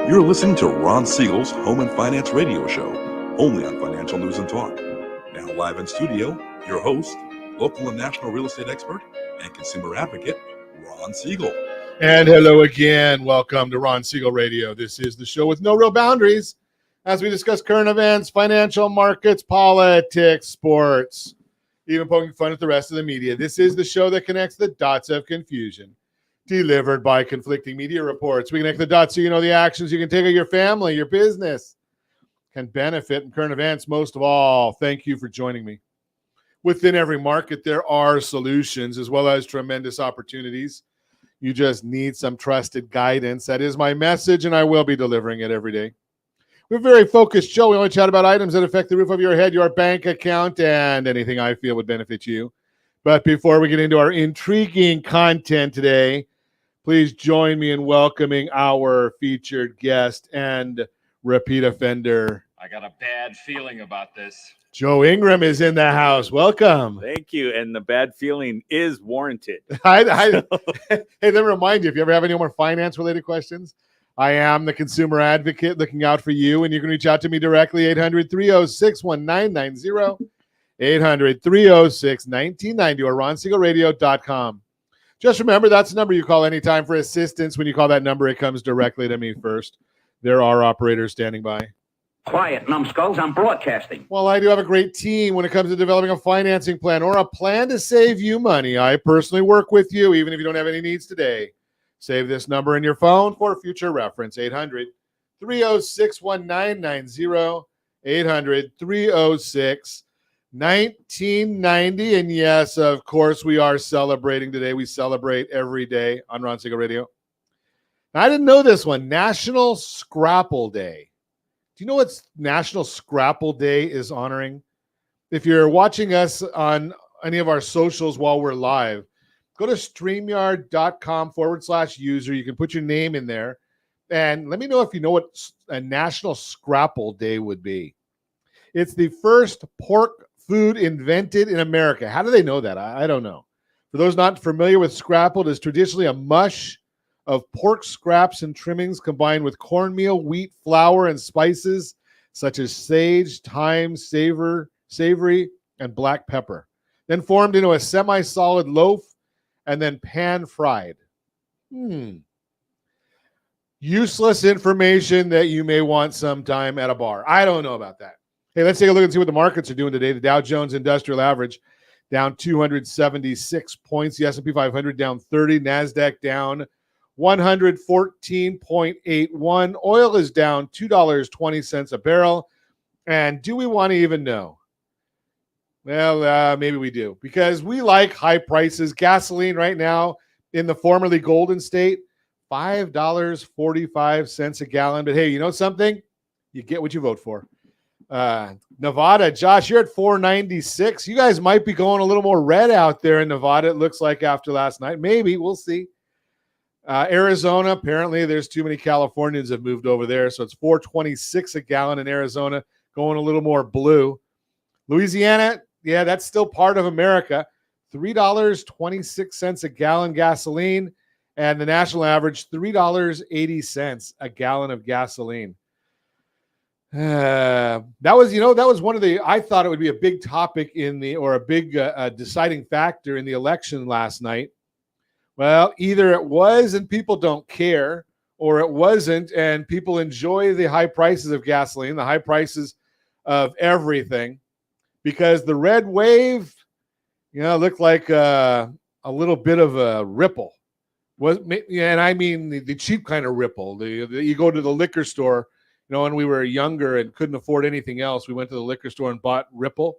You're listening to Ron Siegel's Home and Finance Radio Show, only on Financial News and Talk. Now live in studio, your host, local and national real estate expert and consumer advocate, Ron Siegel. And hello again. Welcome to Ron Siegel Radio. This is the show with no real boundaries as we discuss current events, financial markets, politics, sports, even poking fun at the rest of the media. This is the show that connects the dots of confusion, delivered by conflicting media reports. We connect the dots so you know the actions you can take of your family, your business, can benefit in current events. Most of all, thank you for joining me. Within every market, there are solutions as well as tremendous opportunities. You just need some trusted guidance. That is my message, and I will be delivering it every day. We're a very focused show. We only chat about items that affect the roof of your head, your bank account, and anything I feel would benefit you. But before we get into our intriguing content today, please join me in welcoming our featured guest and repeat offender. I got a bad feeling about this. Joe Ingram is in the house. Welcome. Thank you. And the bad feeling is warranted. Hey, let me remind you, if you ever have any more finance-related questions, I am the consumer advocate looking out for you, and you can reach out to me directly, 800-306-1990, 800-306-1990, or ronsiegelradio.com. Just remember, that's the number you call anytime for assistance. When you call that number, it comes directly to me first. There are operators standing by. Quiet, numbskulls, I'm broadcasting. Well, I do have a great team when it comes to developing a financing plan or a plan to save you money. I personally work with you, even if you don't have any needs today. Save this number in your phone for future reference, 800-306-1990, 800-306-1990. And yes, of course, we are celebrating today. We celebrate every day on Ron Siegel Radio. Now, I didn't know this one, National Scrapple Day. Do you know what National Scrapple Day is honoring? If you're watching us on any of our socials while we're live, go to StreamYard.com/user. You can put your name in there. And let me know if you know what a National Scrapple Day would be. It's the first pork food invented in America. How do they know that? I don't know. For those not familiar with scrapple, it is traditionally a mush of pork scraps and trimmings combined with cornmeal, wheat, flour, and spices such as sage, thyme, savory, and black pepper. Then formed into a semi-solid loaf and then pan-fried. Useless information that you may want sometime at a bar. I don't know about that. Hey, let's take a look and see what the markets are doing today. The Dow Jones Industrial Average down 276 points. The S&P 500 down 30. NASDAQ down 114.81. Oil is down $2.20 a barrel. And do we want to even know? Well, maybe we do, because we like high prices. Gasoline right now in the formerly golden state, $5.45 a gallon. But hey, you know something? You get what you vote for. Nevada, Josh, you're at $4.96. You guys might be going a little more red out there in Nevada, it looks like, after last night. Maybe. We'll see. Arizona, apparently there's too many Californians have moved over there, so it's $4.26 a gallon in Arizona, going a little more blue. Louisiana, yeah, that's still part of America, $3.26 a gallon gasoline, and the national average, $3.80 a gallon of gasoline. That was one of the, I thought it would be a big topic a big deciding factor in the election last night. Well, either it was and people don't care, or it wasn't and people enjoy the high prices of gasoline, the high prices of everything, because the red wave, looked like a little bit of a ripple. And I mean the cheap kind of ripple. You go to the liquor store, when we were younger and couldn't afford anything else, we went to the liquor store and bought Ripple.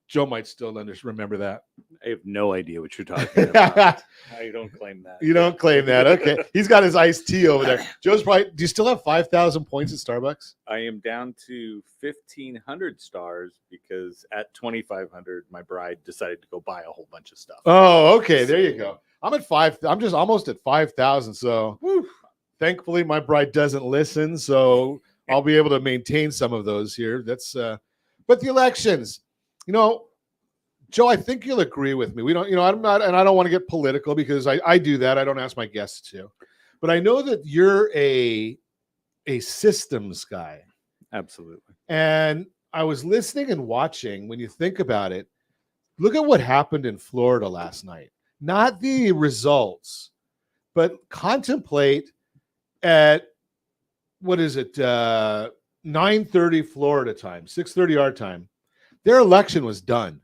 Joe might still remember that. I have no idea what you're talking about. I don't claim that. You don't claim that. Okay. He's got his iced tea over there. Joe's probably, do you still have 5,000 points at Starbucks? I am down to 1,500 stars because at 2,500, my bride decided to go buy a whole bunch of stuff. Oh, okay. There you go. I'm at 5. I'm just almost at 5,000. So thankfully my bride doesn't listen. So I'll be able to maintain some of those here. But the elections, Joe, I think you'll agree with me. We don't, I'm not, and I don't want to get political because I do that. I don't ask my guests to, but I know that you're a a systems guy. Absolutely. And I was listening and watching. When you think about it, look at what happened in Florida last night. Not the results, but contemplate at, what is it, 9:30 Florida time, 6:30 our time. Their election was done,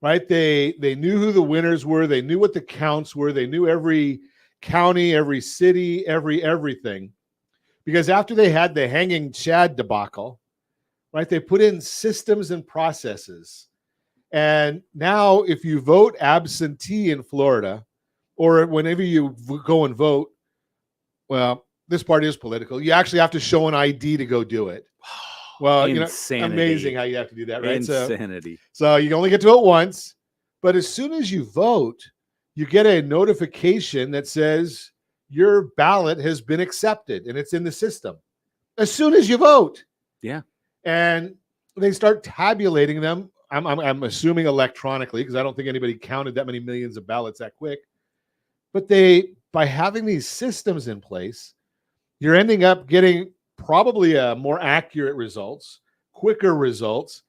right? They knew who the winners were. They knew what the counts were. They knew every county, every city, everything. Because after they had the hanging Chad debacle, right, they put in systems and processes. And now if you vote absentee in Florida, or whenever you go and vote, well, this part is political. You actually have to show an ID to go do it. Well, Insanity. Amazing how you have to do that, right? Insanity. So you only get to vote once, but as soon as you vote, you get a notification that says your ballot has been accepted and it's in the system. As soon as you vote. Yeah. And they start tabulating them. I'm assuming electronically, because I don't think anybody counted that many millions of ballots that quick. But by having these systems in place, you're ending up getting probably more accurate results, quicker results,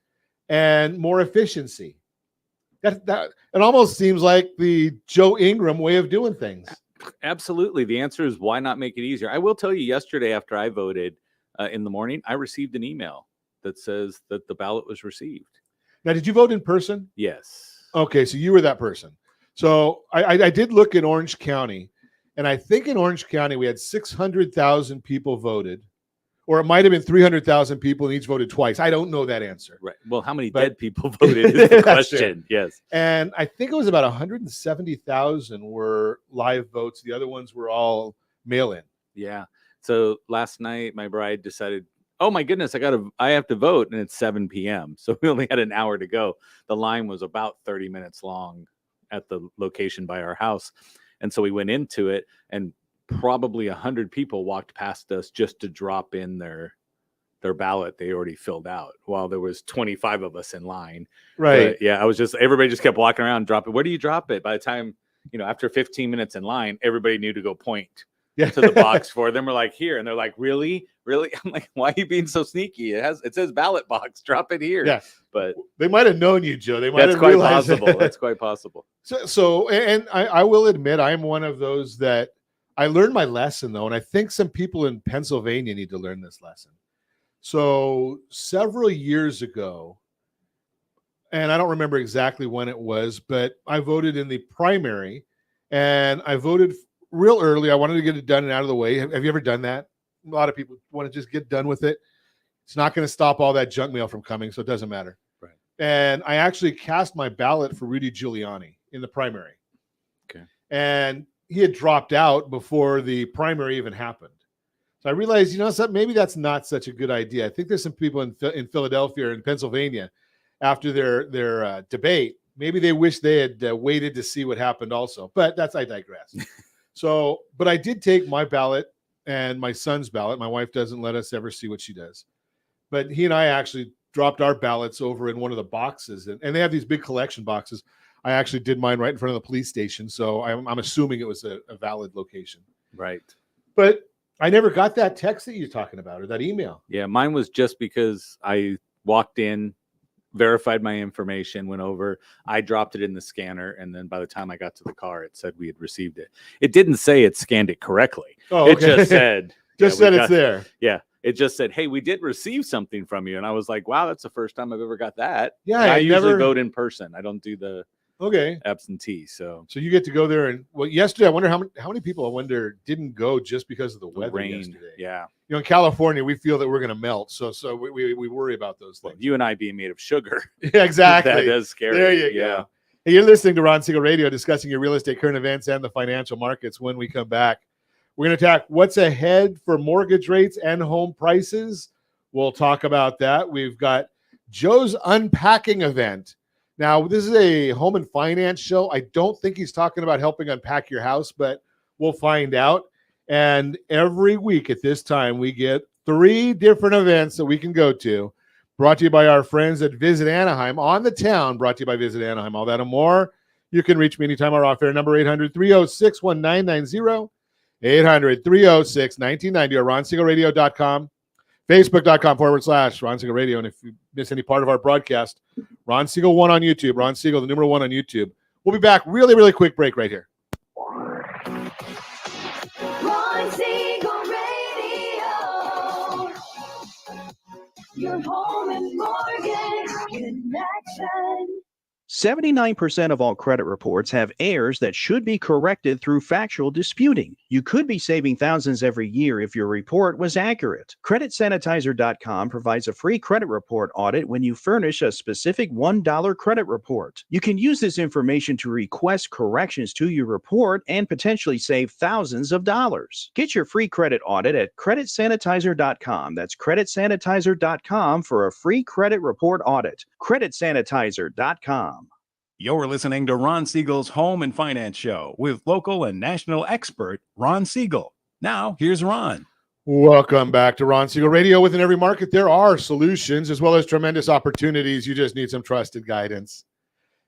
and more efficiency. That it almost seems like the Joe Ingram way of doing things. Absolutely. The answer is, why not make it easier? I will tell you, yesterday after I voted in the morning, I received an email that says that the ballot was received. Now, did you vote in person? Yes. Okay, so you were that person. So I did look at Orange County, and I think in Orange County we had 600,000 people voted, or it might have been 300,000 people and each voted twice. I don't know that answer. Right. Well, how many dead people voted is the question. Yes. And I think it was about 170,000 were live votes. The other ones were all mail-in. Yeah. So last night, my bride decided, oh my goodness, I have to vote, and it's 7 p.m. So we only had an hour to go. The line was about 30 minutes long at the location by our house. And so we went into it, and probably 100 people walked past us just to drop in their ballot they already filled out, while there was 25 of us in line. Right. But yeah, everybody just kept walking around, drop it. Where do you drop it? By the time, after 15 minutes in line, everybody knew to go point to the box for them. We're like, here. And they're like, really? I'm like, why are you being so sneaky? It says ballot box, drop it here. Yeah. But they might have known you, Joe. They might have quite realized possible. That's quite possible. So and I will admit, I'm one of those that I learned my lesson, though. And I think some people in Pennsylvania need to learn this lesson. So several years ago, and I don't remember exactly when it was, but I voted in the primary, and I voted real early. I wanted to get it done and out of the way. Have you ever done that? A lot of people want to just get done with it. It's not going to stop all that junk mail from coming, so it doesn't matter. Right. And I actually cast my ballot for Rudy Giuliani in the primary. Okay. And he had dropped out before the primary even happened. So I realized, something, maybe that's not such a good idea. I think there's some people in Philadelphia or in Pennsylvania after their debate. Maybe they wish they had waited to see what happened also. But I digress. So, but I did take my ballot and my son's ballot. My wife doesn't let us ever see what she does. But he and I actually dropped our ballots over in one of the boxes. And they have these big collection boxes. I actually did mine right in front of the police station. So I'm assuming it was a valid location. Right. But I never got that text that you're talking about, or that email. Yeah, mine was just because I walked in, verified my information, went over, I dropped it in the scanner, and then by the time I got to the car, it said we had received it. It didn't say it scanned it correctly. Oh, okay. It just said... it's there. Yeah, it just said, hey, we did receive something from you. And I was like, wow, that's the first time I've ever got that. Yeah, and I usually vote in person. I don't do the absentee. So you get to go there. And yesterday, I wonder how many people didn't go just because of the weather rain. Yesterday. Yeah. In California, we feel that we're going to melt. So we worry about those things. Well, you and I being made of sugar. Yeah, exactly. That is scary. There you go. Hey, you're listening to Ron Siegel Radio, discussing your real estate current events and the financial markets. When we come back, we're going to talk what's ahead for mortgage rates and home prices. We'll talk about that. We've got Joe's unpacking event. Now, this is a home and finance show. I don't think he's talking about helping unpack your house, but we'll find out. And every week at this time, we get 3 different events that we can go to, brought to you by our friends at Visit Anaheim on the town, brought to you by Visit Anaheim. All that and more. You can reach me anytime. Our off-air number 800-306-1990. 800-306-1990 or ronsiegelradio.com, facebook.com/Ron Siegel Radio. And if you miss any part of our broadcast, Ron Siegel 1 on YouTube, Ron Siegel, the number 1 on YouTube. We'll be back. Really, really quick break right here. Ron Siegel Radio, your home and mortgage connection. 79% of all credit reports have errors that should be corrected through factual disputing. You could be saving thousands every year if your report was accurate. CreditSanitizer.com provides a free credit report audit when you furnish a specific $1 credit report. You can use this information to request corrections to your report and potentially save thousands of dollars. Get your free credit audit at CreditSanitizer.com. That's CreditSanitizer.com for a free credit report audit. CreditSanitizer.com. You're listening to Ron Siegel's Home and Finance Show with local and national expert Ron Siegel. Now, here's Ron. Welcome back to Ron Siegel Radio. Within every market, there are solutions as well as tremendous opportunities. You just need some trusted guidance.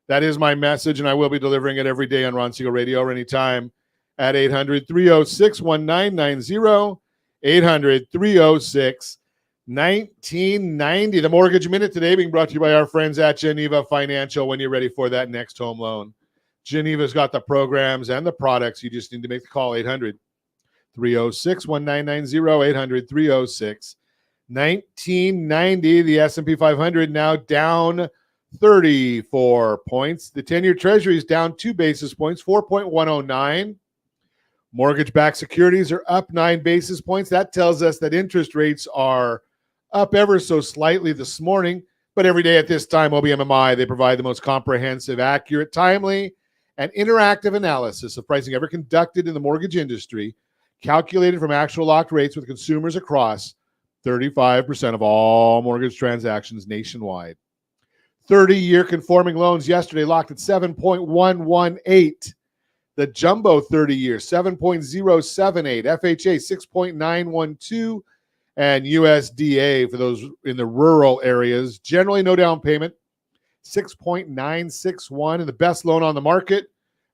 That is my message, and I will be delivering it every day on Ron Siegel Radio or anytime at 800-306-1990, 800-306-1990. The Mortgage Minute today being brought to you by our friends at Geneva Financial when you're ready for that next home loan. Geneva's got the programs and the products. You just need to make the call, 800-306-1990, 800-306-1990. The S&P 500 now down 34 points. The 10-year Treasury is down 2 basis points, 4.109. Mortgage-backed securities are up 9 basis points. That tells us that interest rates are up ever so slightly this morning, but every day at this time, OBMMI, they provide the most comprehensive, accurate, timely, and interactive analysis of pricing ever conducted in the mortgage industry, calculated from actual locked rates with consumers across 35% of all mortgage transactions nationwide. 30-year conforming loans yesterday locked at 7.118. The jumbo 30-year, 7.078. FHA, 6.912. And USDA, for those in the rural areas, generally no down payment, 6.961. And the best loan on the market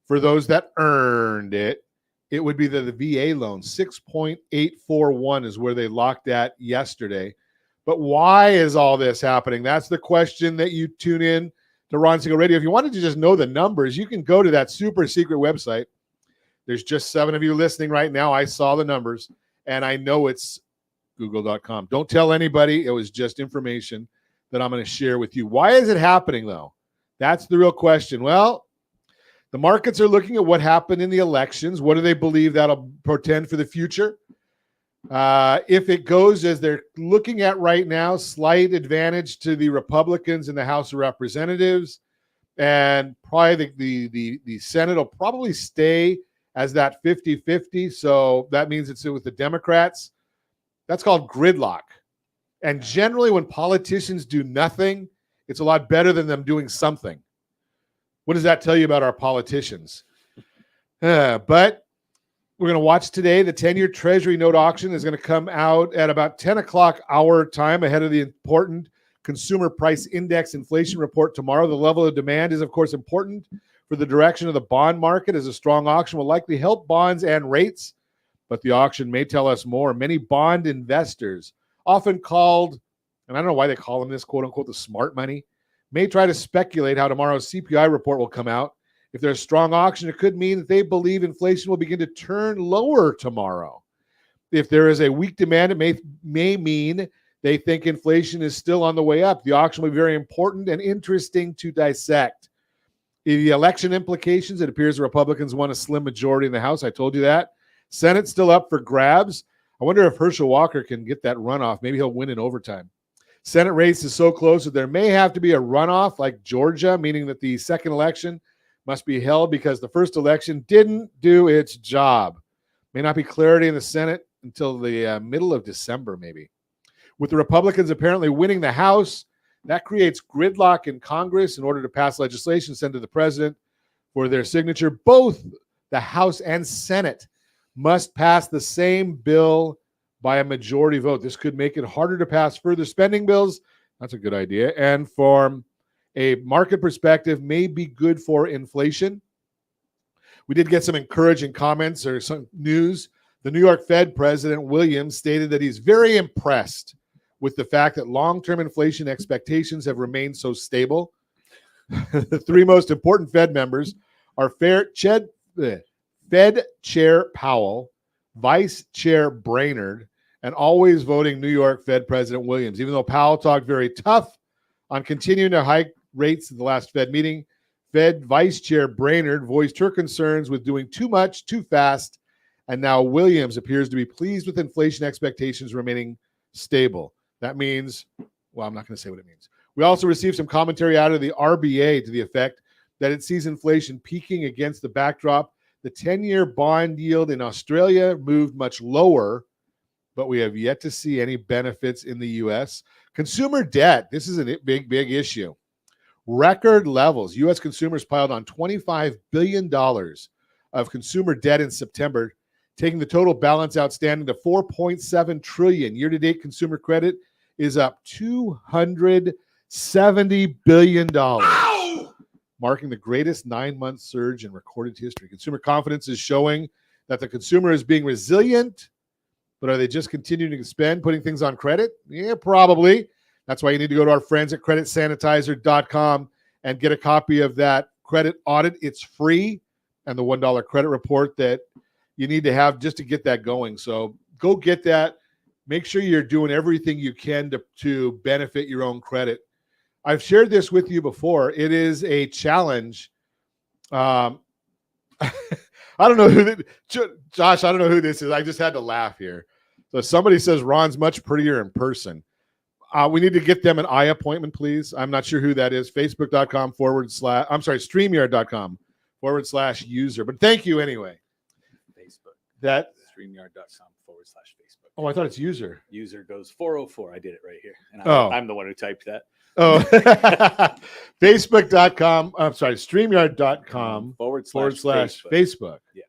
for those that earned it, it would be the VA loan. 6.841 is where they locked at yesterday. But why is all this happening? That's the question that you tune in to Ron Siegel Radio. If you wanted to just know the numbers, you can go to that super secret website. There's just 7 of you listening right now. I saw the numbers, and I know it's Google.com. Don't tell anybody. It was just information that I'm going to share with you. Why is it happening, though? That's the real question. Well, the markets are looking at what happened in the elections. What do they believe that'll portend for the future? If it goes as they're looking at right now, slight advantage to the Republicans in the House of Representatives, and probably the Senate will probably stay as that 50-50. So that means it's with the Democrats. That's called gridlock. And generally when politicians do nothing, it's a lot better than them doing something. What does that tell you about our politicians? But we're going to watch today. The 10-year Treasury note auction is going to come out at about 10 o'clock our time ahead of the important Consumer Price Index inflation report tomorrow. The level of demand is, of course, important for the direction of the bond market, as a strong auction will likely help bonds and rates. But the auction may tell us more. Many bond investors, often called, and I don't know why they call them this, quote unquote, the smart money, may try to speculate how tomorrow's CPI report will come out. If there's a strong auction, it could mean that they believe inflation will begin to turn lower tomorrow. If there is a weak demand, it may mean they think inflation is still on the way up. The auction will be very important and interesting to dissect. The election implications, it appears the Republicans won a slim majority in the House. I told you that. Senate still up for grabs. I wonder if Herschel Walker can get that runoff. Maybe he'll win in overtime. Senate race is so close that there may have to be a runoff like Georgia, meaning that the second election must be held because the first election didn't do its job. May not be clarity in the Senate until the middle of December, maybe. With the Republicans apparently winning the House, that creates gridlock in Congress in order to pass legislation sent to the president for their signature. Both the House and Senate must pass the same bill by a majority vote. This could make it harder to pass further spending bills. That's a good idea. And from a market perspective, may be good for inflation. We did get some encouraging comments or some news The New York Fed President Williams stated that he's very impressed with the fact that long-term inflation expectations have remained so stable. The three most important Fed members are Fed Chair Powell, Vice Chair Brainerd, and always voting New York Fed President Williams. Even though Powell talked very tough on continuing to hike rates at the last Fed meeting, Fed Vice Chair Brainerd voiced her concerns with doing too much, too fast, and now Williams appears to be pleased with inflation expectations remaining stable. That means, well, I'm not going to say what it means. We also received some commentary out of the RBA to the effect that it sees inflation peaking against the backdrop. The 10-year bond yield in Australia moved much lower, but we have yet to see any benefits in the U.S. Consumer debt, this is a big, big issue. Record levels. U.S. consumers piled on $25 billion of consumer debt in September, taking the total balance outstanding to $4.7 trillion. Year-to-date consumer credit is up $270 billion, marking the greatest 9-month surge in recorded history. Consumer confidence is showing that the consumer is being resilient, but are they just continuing to spend, putting things on credit? Yeah, probably. That's why you need to go to our friends at creditsanitizer.com and get a copy of that credit audit. It's free, and the $1 credit report that you need to have just to get that going. So go get that. Make sure you're doing everything you can to benefit your own credit. I've shared this with you before. It is a challenge. I don't know who Josh, I don't know who this is. I just had to laugh here. So somebody says Ron's much prettier in person. We need to get them an eye appointment, please. I'm not sure who that is. Facebook.com/StreamYard.com/user. But thank you anyway. Facebook. That StreamYard.com/Facebook. Oh, I thought it's user. User goes 404. I did it right here. And I'm the one who typed that. Oh, Facebook.com. I'm sorry, StreamYard.com /Facebook. Yeah.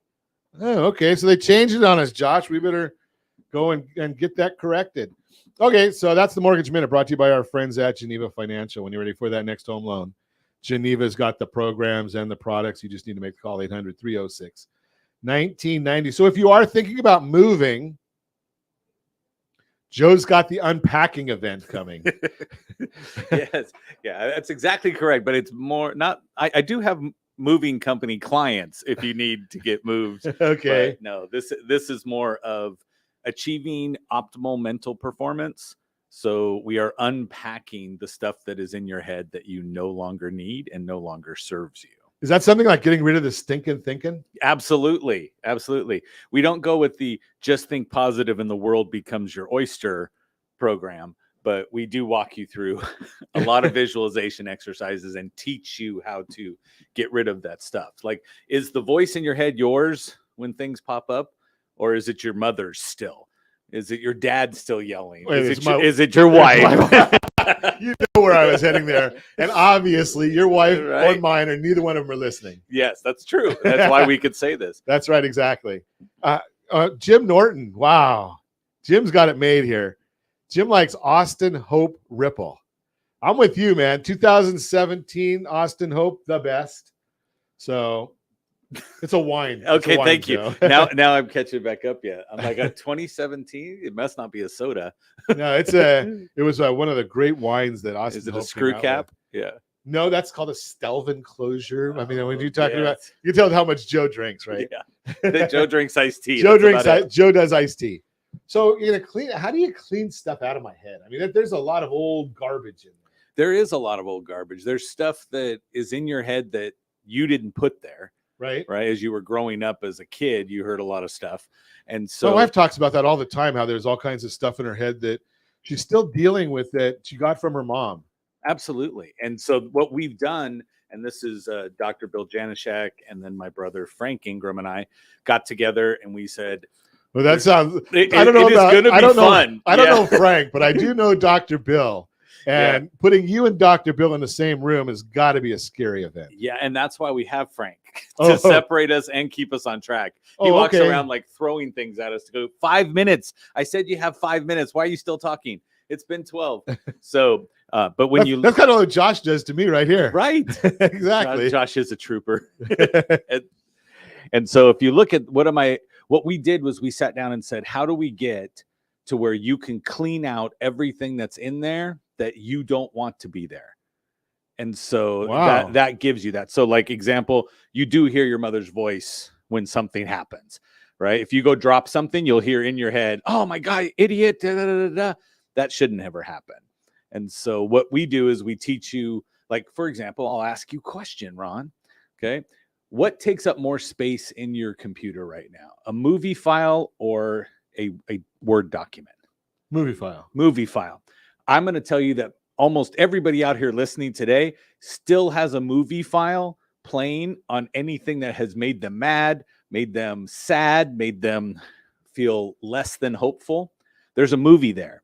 Oh, okay. So they changed it on us, Josh. We better go and get that corrected. Okay, so that's the Mortgage Minute brought to you by our friends at Geneva Financial. When you're ready for that next home loan, Geneva's got the programs and the products. You just need to make the call, 800-306-1990. So if you are thinking about moving, Joe's got the unpacking event coming. Yes. Yeah, that's exactly correct. But it's more not, I do have moving company clients if you need to get moved. Okay. But no, this is more of achieving optimal mental performance. So we are unpacking the stuff that is in your head that you no longer need and no longer serves you. Is that something like getting rid of the stinking thinking? Absolutely. Absolutely. We don't go with the just think positive and the world becomes your oyster program, but we do walk you through a lot of visualization exercises and teach you how to get rid of that stuff. Like, is the voice in your head yours when things pop up? Or is it your mother's still? Is it your dad still yelling? Wait, is it your wife? You know where I was heading there. And obviously, your wife or mine, or neither one of them are listening. Yes, that's true. That's why we could say this. That's right, exactly. Jim Norton. Wow. Jim's got it made here. Jim likes Austin Hope Ripple. I'm with you, man. 2017 Austin Hope, the best. So it's a wine. Okay, wine, thank Joe. you. Now I'm catching back up yet. I'm like, 2017. It must not be a soda. No, it was one of the great wines that Austin. Is it Hope a screw came out cap? with. Yeah. No, about Stelvin closure. I mean, when you're talking yes. about, you can tell how much Joe drinks, right? Yeah. Joe drinks iced tea. Joe does iced tea. So you're gonna clean. How do you clean stuff out of my head? I mean, there's a lot of old garbage in there. There is a lot of old garbage. There's stuff that is in your head that you didn't put there. Right. As you were growing up as a kid, you heard a lot of stuff. And so my wife talks about that all the time, how there's all kinds of stuff in her head that she's still dealing with that she got from her mom. Absolutely. And so what we've done, and this is Dr. Bill Janishek, and then my brother Frank Ingram and I got together and we said, well, that sounds, I don't know Frank, but I do know Dr. Bill. And putting you and Dr. Bill in the same room has got to be a scary event. Yeah, and that's why we have Frank to separate us and keep us on track. He walks around like throwing things at us to go, 5 minutes. I said you have 5 minutes. Why are you still talking? It's been 12. So, but when that's kind of what Josh does to me right here. Right. Exactly. Josh is a trooper. And so if you look at what what we did was we sat down and said, how do we get to where you can clean out everything that's in there that you don't want to be there? And so Wow. that gives you that. So like example, you do hear your mother's voice when something happens, right? If you go drop something, you'll hear in your head, oh my God, idiot. Da, da, da, da. That shouldn't ever happen. And so what we do is we teach you, like, for example, I'll ask you a question, Ron. Okay. What takes up more space in your computer right now? A movie file or a Word document? Movie file. Movie file. I'm going to tell you that almost everybody out here listening today still has a movie file playing on anything that has made them mad, made them sad, made them feel less than hopeful. There's a movie there.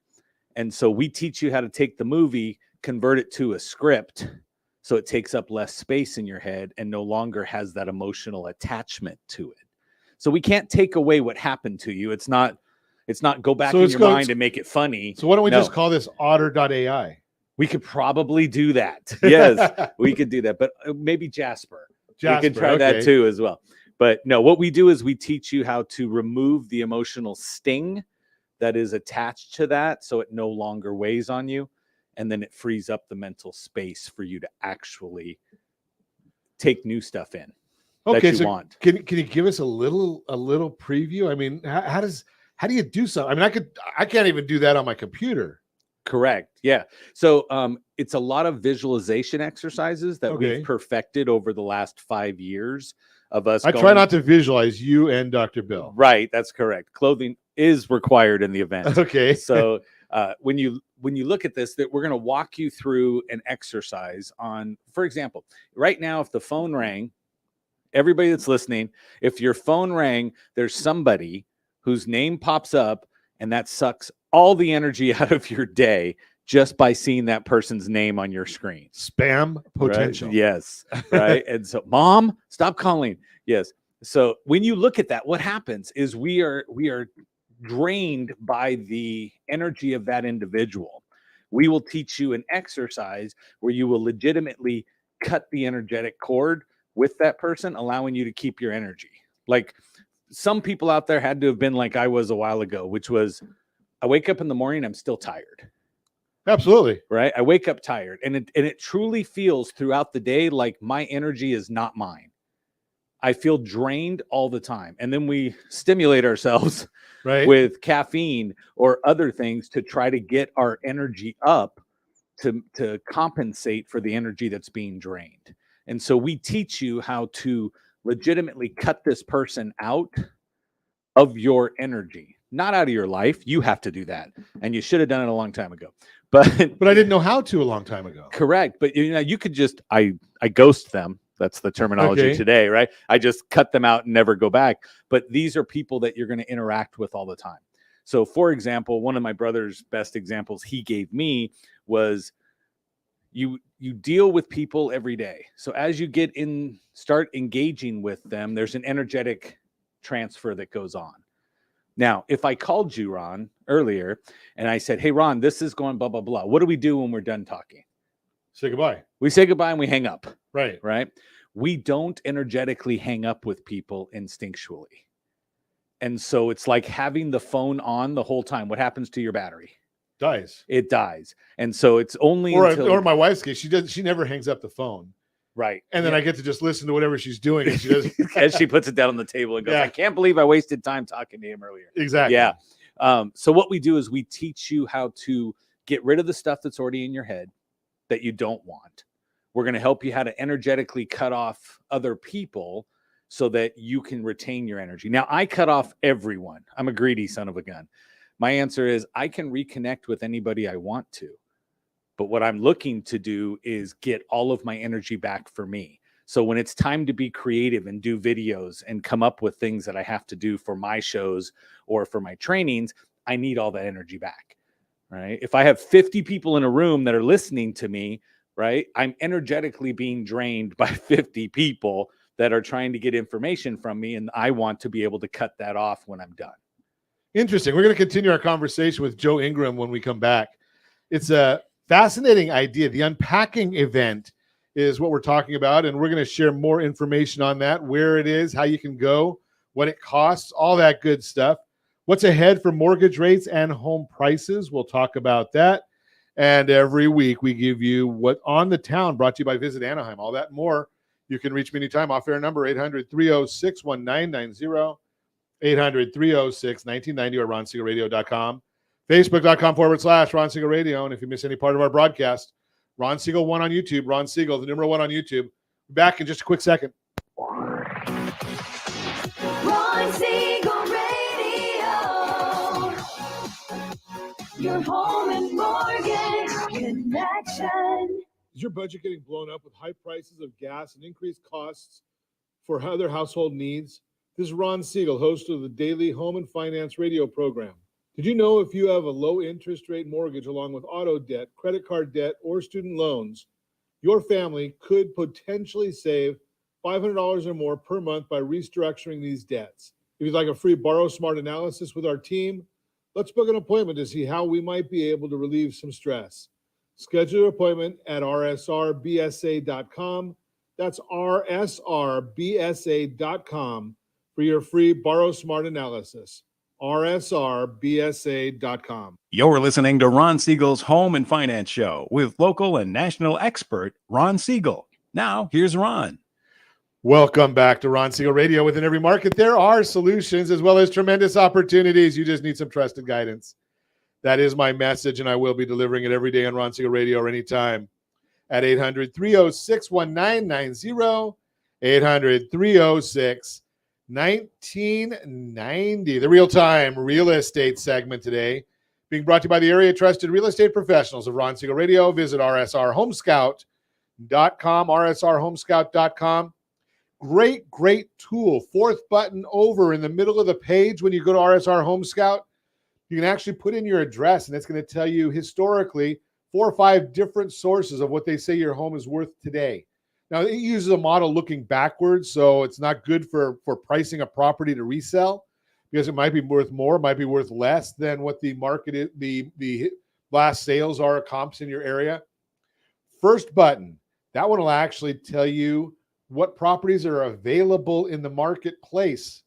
And so we teach you how to take the movie, convert it to a script, so it takes up less space in your head and no longer has that emotional attachment to it. So we can't take away what happened to you. It's not go back in your mind and make it funny. So why don't we just call this otter.ai? We could probably do that. Yes, we could do that. But maybe Jasper. We could try that too as well. But no, what we do is we teach you how to remove the emotional sting that is attached to that so it no longer weighs on you. And then it frees up the mental space for you to actually take new stuff in that you want. Can you give us a little preview? I mean, how do you do something? I mean, I can't even do that on my computer. Correct. Yeah. So it's a lot of visualization exercises that we've perfected over the last 5 years of us. I try not to visualize you and Dr. Bill. Right. That's correct. Clothing is required in the event. Okay. So when you look at this, that we're going to walk you through an exercise on, for example, right now, if the phone rang, everybody that's listening, if your phone rang, there's somebody whose name pops up and that sucks all the energy out of your day just by seeing that person's name on your screen. Spam potential. Right? Yes. Right. And so, Mom, stop calling. Yes. So when you look at that, what happens is we are drained by the energy of that individual. We will teach you an exercise where you will legitimately cut the energetic cord with that person, allowing you to keep your energy. Like some people out there had to have been like I was a while ago, which was I wake up in the morning, I'm still tired. Absolutely. Right. I wake up tired and it truly feels throughout the day like my energy is not mine. I feel drained all the time. And then we stimulate ourselves with caffeine or other things to try to get our energy up to compensate for the energy that's being drained. And so we teach you how to legitimately cut this person out of your energy, not out of your life. You have to do that. And you should have done it a long time ago. But I didn't know how to a long time ago. Correct. But you could just, I ghost them. That's the terminology today, right? I just cut them out and never go back. But these are people that you're going to interact with all the time. So for example, one of my brother's best examples he gave me was you deal with people every day. So as you start engaging with them, there's an energetic transfer that goes on. Now, if I called you, Ron, earlier, and I said, hey, Ron, this is going blah, blah, blah. What do we do when we're done talking? Say goodbye. We say goodbye and we hang up. Right. Right. We don't energetically hang up with people instinctually. And so it's like having the phone on the whole time. What happens to your battery? Dies. It dies. And so it's only or my wife's case, she never hangs up the phone. Right. And then I get to just listen to whatever she's doing. And she does as she puts it down on the table and goes, I can't believe I wasted time talking to him earlier. Exactly. Yeah. So what we do is we teach you how to get rid of the stuff that's already in your head that you don't want. We're going to help you how to energetically cut off other people so that you can retain your energy. Now, I cut off everyone. I'm a greedy son of a gun. My answer is I can reconnect with anybody I want to. But what I'm looking to do is get all of my energy back for me. So when it's time to be creative and do videos and come up with things that I have to do for my shows or for my trainings, I need all that energy back, right? If I have 50 people in a room that are listening to me, right, I'm energetically being drained by 50 people that are trying to get information from me, and I want to be able to cut that off when I'm done. Interesting. We're going to continue our conversation with Joe Ingram when we come back. It's a fascinating idea. The unpacking event is what we're talking about, and we're going to share more information on that, where it is, how you can go, what it costs, all that good stuff. What's ahead for mortgage rates and home prices? We'll talk about that. And every week we give you what on the town, brought to you by Visit Anaheim. All that and more. You can reach me anytime. Off-air number 800-306-1990, 800-306-1990, or ronsiegelradio.com. Facebook.com/Ron Siegel Radio. And if you miss any part of our broadcast, Ron Siegel 1 on YouTube. Ron Siegel, the number 1 on YouTube. Back in just a quick second. Ron Siegel Radio. Your home and mortgage connection. Is your budget getting blown up with high prices of gas and increased costs for other household needs? This is Ron Siegel, host of the daily Home and Finance radio program. Did you know if you have a low interest rate mortgage along with auto debt, credit card debt, or student loans, your family could potentially save $500 or more per month by restructuring these debts? If you'd like a free Borrow Smart analysis with our team, let's book an appointment to see how we might be able to relieve some stress. Schedule your appointment at rsrbsa.com. That's rsrbsa.com for your free Borrow Smart analysis. rsrbsa.com. You're listening to Ron Siegel's Home and Finance Show with local and national expert Ron Siegel. Now, here's Ron. Welcome back to Ron Siegel Radio. Within every market, there are solutions as well as tremendous opportunities. You just need some trusted guidance. That is my message, and I will be delivering it every day on Ron Siegel Radio or anytime at 800-306-1990, 800-306-1990. The real-time real estate segment today being brought to you by the area trusted real estate professionals of Ron Siegel Radio. Visit rsrhomescout.com, rsrhomescout.com. Great tool. Fourth button over in the middle of the page when you go to RSR Home Scout. You can actually put in your address, and it's going to tell you historically 4 or 5 different sources of what they say your home is worth today. Now, it uses a model looking backwards, so it's not good for pricing a property to resell because it might be worth more, might be worth less than what the market is, the last sales are, comps in your area. First button, that one will actually tell you what properties are available in the marketplace.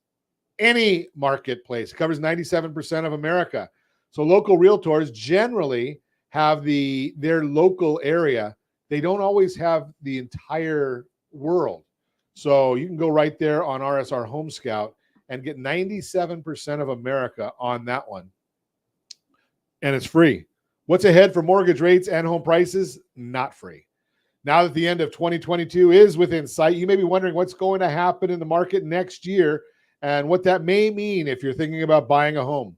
Any marketplace. It covers 97% of America. So local realtors generally have their local area. They don't always have the entire world. So you can go right there on RSR Home Scout and get 97% of America on that one. And it's free. What's ahead for mortgage rates and home prices? Not free. Now that the end of 2022 is within sight, you may be wondering what's going to happen in the market next year and what that may mean if you're thinking about buying a home.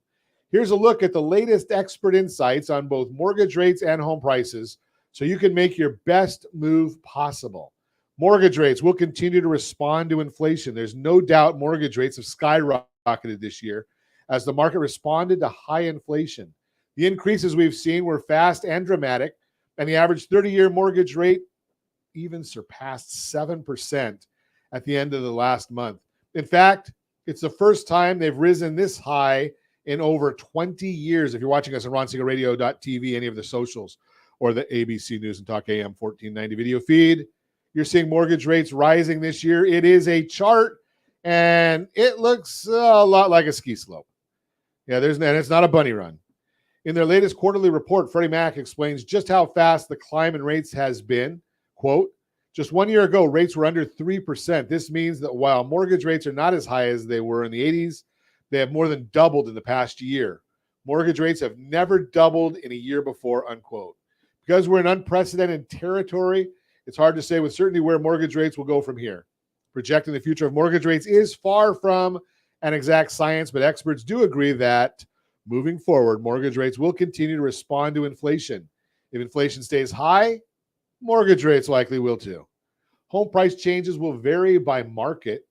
Here's a look at the latest expert insights on both mortgage rates and home prices so you can make your best move possible. Mortgage rates will continue to respond to inflation. There's no doubt mortgage rates have skyrocketed this year as the market responded to high inflation. The increases we've seen were fast and dramatic, and the average 30-year mortgage rate even surpassed 7% at the end of the last month. In fact, it's the first time they've risen this high in over 20 years. If you're watching us on ronsiegelradio.tv, any of the socials, or the ABC News and Talk AM 1490 video feed, you're seeing mortgage rates rising this year. It is a chart, and it looks a lot like a ski slope. Yeah, and it's not a bunny run. In their latest quarterly report, Freddie Mac explains just how fast the climb in rates has been. Quote, just 1 year ago, rates were under 3%. This means that while mortgage rates are not as high as they were in the 80s, they have more than doubled in the past year. Mortgage rates have never doubled in a year before, unquote. Because we're in unprecedented territory, it's hard to say with certainty where mortgage rates will go from here. Projecting the future of mortgage rates is far from an exact science, but experts do agree that moving forward, mortgage rates will continue to respond to inflation. If inflation stays high, mortgage rates likely will too. Home price changes will vary by market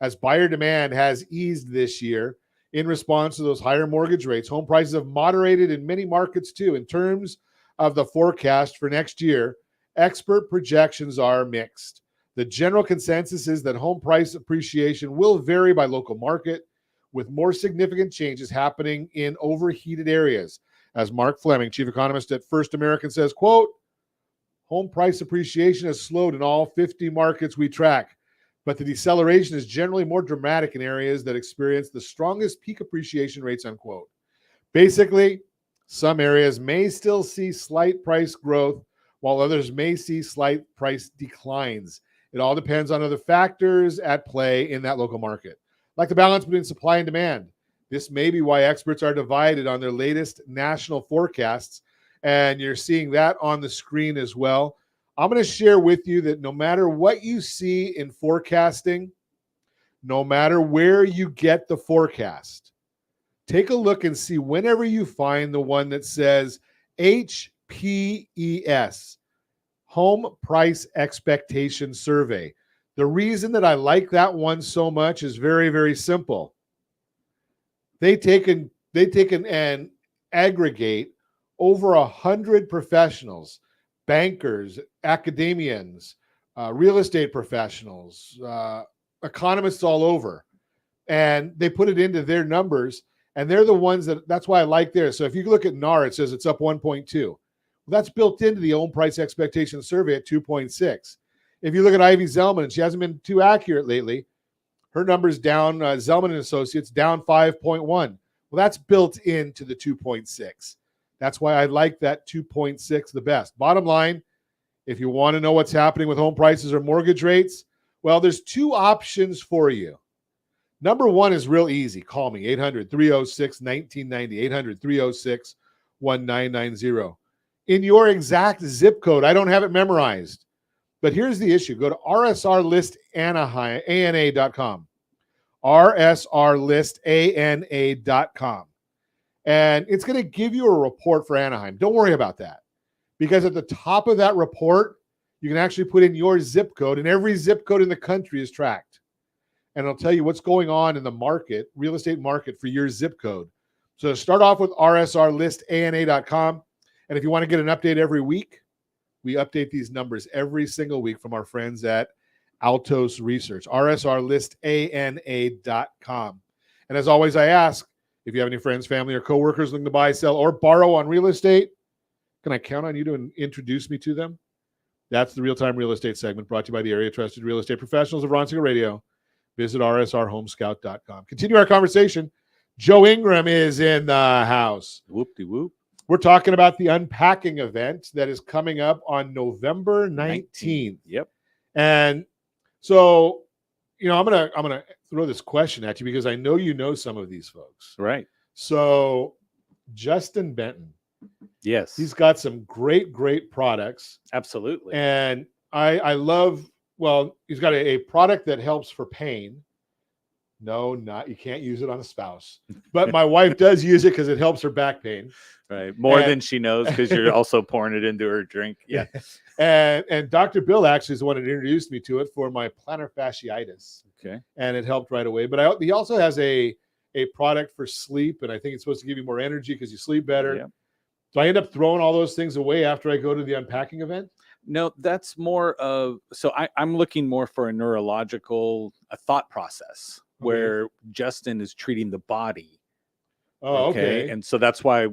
as buyer demand has eased this year in response to those higher mortgage rates. Home prices have moderated in many markets too. In terms of the forecast for next year, expert projections are mixed. The general consensus is that home price appreciation will vary by local market, with more significant changes happening in overheated areas. As Mark Fleming, chief economist at First American, says, quote, home price appreciation has slowed in all 50 markets we track. but the deceleration is generally more dramatic in areas that experience the strongest peak appreciation rates, unquote. Basically, some areas may still see slight price growth, while others may see slight price declines. It all depends on other factors at play in that local market, like the balance between supply and demand. This may be why experts are divided on their latest national forecasts, and you're seeing that on the screen as well. I'm going to share with you that no matter what you see in forecasting, no matter where you get the forecast, take a look and see whenever you find the one that says HPES, Home Price Expectation Survey. The reason that I like that one so much is very, very simple. They take and aggregate over 100 professionals, bankers, academians, real estate professionals, economists all over, and they put it into their numbers, and they're the ones that's why I like theirs. So if you look at NAR, it says it's up 1.2. Well, that's built into the Home Price Expectation Survey at 2.6. If you look at Ivy Zelman, and she hasn't been too accurate lately, her number's down, Zelman and Associates, down 5.1. Well, that's built into the 2.6. That's why I like that 2.6 the best. Bottom line, if you want to know what's happening with home prices or mortgage rates, well, there's two options for you. Number one is real easy. Call me, 800-306-1990, 800-306-1990. In your exact zip code, I don't have it memorized, but here's the issue. Go to rsrlistana.com, rsrlistana.com, and it's going to give you a report for Anaheim. Don't worry about that, because at the top of that report, you can actually put in your zip code, and every zip code in the country is tracked. And it'll tell you what's going on in the market, real estate market, for your zip code. So start off with rsrlistana.com. And if you want to get an update every week, we update these numbers every single week from our friends at Altos Research, rsrlistana.com. And as always, I ask, if you have any friends, family, or coworkers looking to buy, sell, or borrow on real estate, can I count on you to introduce me to them? That's the Real-Time Real Estate segment brought to you by the area trusted real estate professionals of Ron Siegel Radio. Visit rsrhomescout.com. Continue our conversation. Joe Ingram is in the house. Whoop-de-whoop. We're talking about the unpacking event that is coming up on November 19th. Yep. And so, I'm gonna throw this question at you because I know you know some of these folks. Right. So Justin Benton. Yes. He's got some great products. Absolutely. And I love, he's got a product that helps for pain. No, you can't use it on a spouse. But my wife does use it because it helps her back pain. Right. More than she knows, because you're also pouring it into her drink. Yeah. And Dr. Bill actually is the one that introduced me to it for my plantar fasciitis. Okay. And it helped right away. But he also has a product for sleep, and I think it's supposed to give you more energy because you sleep better. Yeah. So I end up throwing all those things away after I go to the unpacking event. No, that's more of, so I'm looking more for a thought process where Justin is treating the body. Oh, okay. And so that's why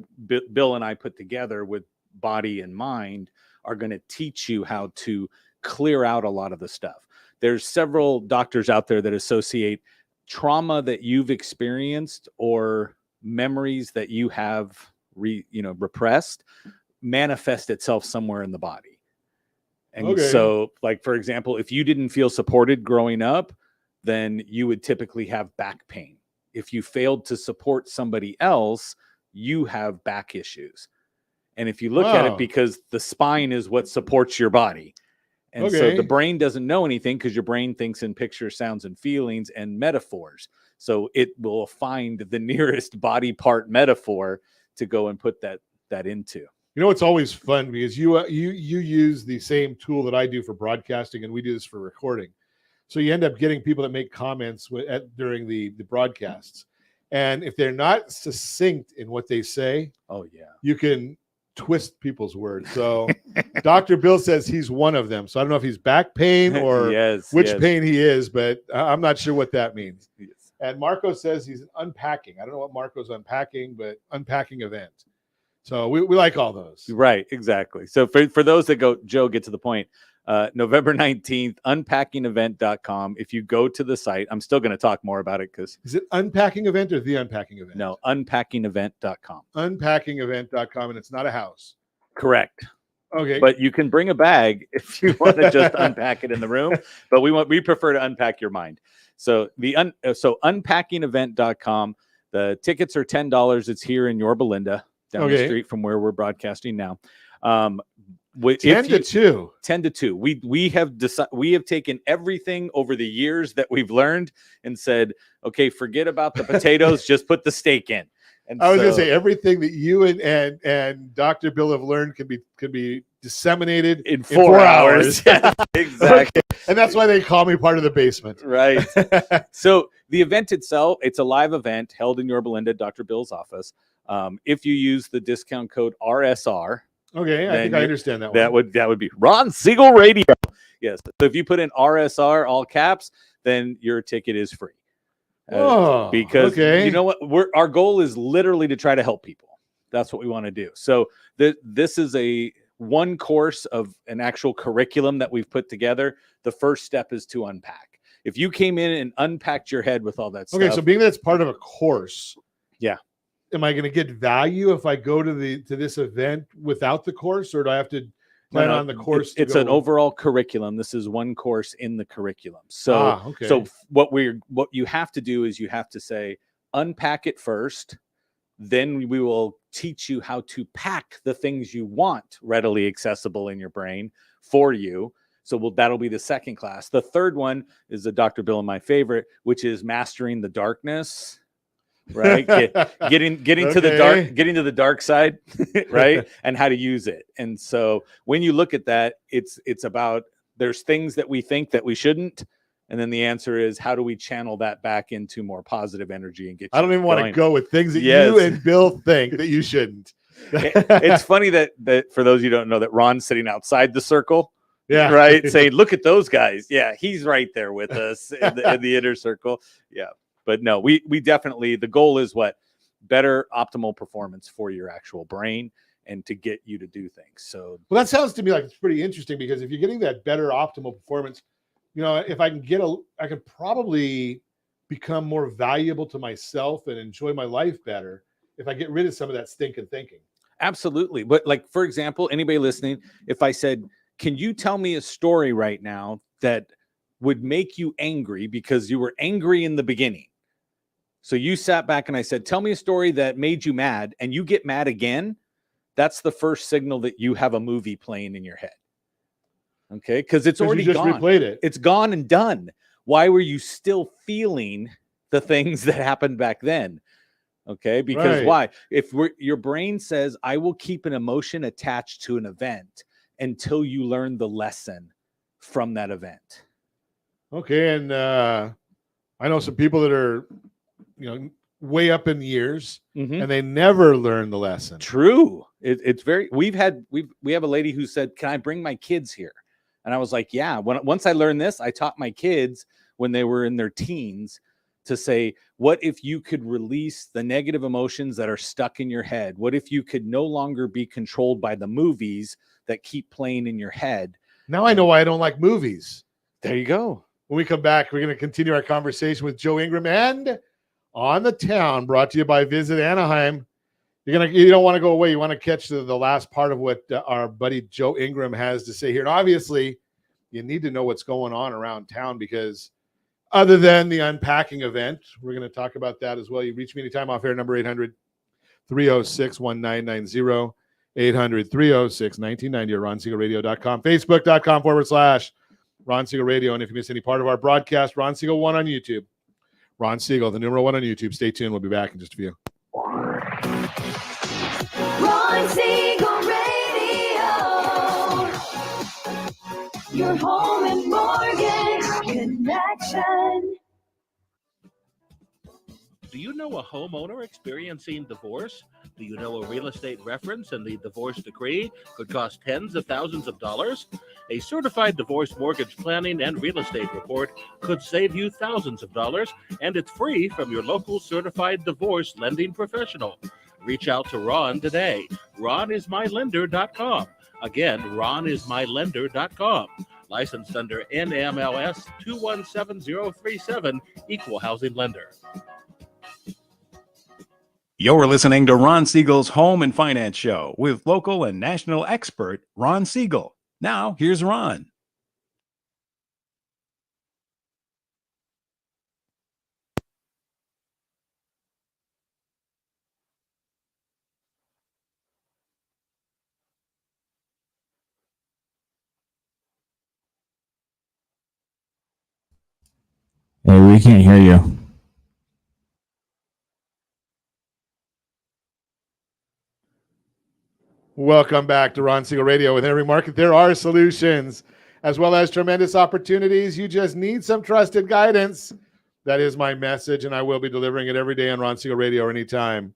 Bill and I put together with Body and Mind are going to teach you how to clear out a lot of the stuff. There's several doctors out there that associate trauma that you've experienced or memories that you have repressed manifest itself somewhere in the body. And so, like, for example, if you didn't feel supported growing up, then you would typically have back pain. If you failed to support somebody else, you have back issues. And if you look at it, because the spine is what supports your body. And so the brain doesn't know anything because your brain thinks in pictures, sounds, and feelings and metaphors. So it will find the nearest body part metaphor to go and put that into. It's always fun because you use the same tool that I do for broadcasting, and we do this for recording. So you end up getting people that make comments during the broadcasts. And if they're not succinct in what they say, you can twist people's words. So Dr. Bill says he's one of them. So I don't know if he's back pain or which pain he is, but I'm not sure what that means. Yes. And Marco says he's unpacking. I don't know what Marco's unpacking, but unpacking event. So we like all those. Right, exactly. So for those that go, Joe, get to the point. November 19th, unpackingevent.com. If you go to the site, I'm still going to talk more about it because Is it Unpacking Event or The Unpacking Event? no, unpackingevent.com. Unpackingevent.com, and it's not a house. Correct. Okay. But you can bring a bag if you want to just unpack it in the room. But we prefer to unpack your mind. So unpackingevent.com. The tickets are $10. It's here in Yorba Linda, down the street from where we're broadcasting now. 10 to 2. 10 to 2. We have taken everything over the years that we've learned and said, okay, forget about the potatoes, just put the steak in. And I was going to say everything that you and Dr. Bill have learned can be disseminated in 4 hours. Yeah, exactly. Okay. And that's why they call me part of the basement. Right. So the event itself, it's a live event held in Yorba Linda, Dr. Bill's office. If you use the discount code RSR. Okay, I think I understand that one. That would be Ron Siegel Radio. Yes. So if you put in RSR, all caps, then your ticket is free. Because you know what? Our goal is literally to try to help people. That's what we want to do. So this is a one course of an actual curriculum that we've put together. The first step is to unpack. If you came in and unpacked your head with all that stuff. Okay, so being that it's part of a course. Yeah. Am I going to get value if I go to this event without the course, or do I have to plan on the course? It's an overall curriculum. This is one course in the curriculum. So, so what you have to do is you have to say, unpack it first. Then we will teach you how to pack the things you want readily accessible in your brain for you. So that'll be the second class. The third one is the Dr. Bill and my favorite, which is mastering the darkness. Right, getting to the dark side, right, and how to use it. And so when you look at that, it's about there's things that we think that we shouldn't, and then the answer is how do we channel that back into more positive energy and get. I don't even want to go with things that you and Bill think that you shouldn't. It's funny that for those you don't know that Ron's sitting outside the circle. Yeah. Right. Saying, look at those guys. Yeah, he's right there with us in the inner circle. Yeah. But no, we definitely, the goal is better optimal performance for your actual brain and to get you to do things. So, well, that sounds to me like it's pretty interesting because if you're getting that better optimal performance, if I can I could probably become more valuable to myself and enjoy my life better if I get rid of some of that stinking thinking. Absolutely. But like, for example, anybody listening, if I said, can you tell me a story right now that would make you angry because you were angry in the beginning? So you sat back and I said, tell me a story that made you mad, and you get mad again. That's the first signal that you have a movie playing in your head. Okay. Because it's already gone. Replayed it. It's gone and done. Why were you still feeling the things that happened back then? Okay. Because why? If your brain says, I will keep an emotion attached to an event until you learn the lesson from that event. Okay. And I know some people that are, way up in years, and they never learn the lesson. True. It's very. We have a lady who said, "Can I bring my kids here?" And I was like, "Yeah." Once I learned this, I taught my kids when they were in their teens to say, "What if you could release the negative emotions that are stuck in your head? What if you could no longer be controlled by the movies that keep playing in your head?" Now I know why I don't like movies. There you go. When we come back, we're going to continue our conversation with Joe Ingram and On the Town, brought to you by Visit Anaheim. You don't want to go away. You want to catch the last part of what our buddy Joe Ingram has to say here. And obviously, you need to know what's going on around town because other than the unpacking event, we're going to talk about that as well. You reach me anytime off air, number 800-306-1990, 800-306-1990, or RonSiegelRadio.com, Facebook.com/Ron Siegel Radio. And if you miss any part of our broadcast, Ron Siegel 1 on YouTube. Ron Siegel, the numeral 1 on YouTube. Stay tuned. We'll be back in just a few. Ron Siegel Radio. Your home and mortgage connection. Do you know a homeowner experiencing divorce? Do you know a real estate reference and the divorce decree could cost tens of thousands of dollars? A certified divorce mortgage planning and real estate report could save you thousands of dollars, and it's free from your local certified divorce lending professional. Reach out to Ron today. RonIsMyLender.com. Again, RonIsMyLender.com. Licensed under NMLS 217037, Equal Housing Lender. You're listening to Ron Siegel's Home and Finance Show with local and national expert Ron Siegel. Now, here's Ron. Hey, we can't hear you. Welcome back to Ron Siegel Radio. With every market, there are solutions as well as tremendous opportunities. You just need some trusted guidance. That is my message, and I will be delivering it every day on Ron Siegel Radio or anytime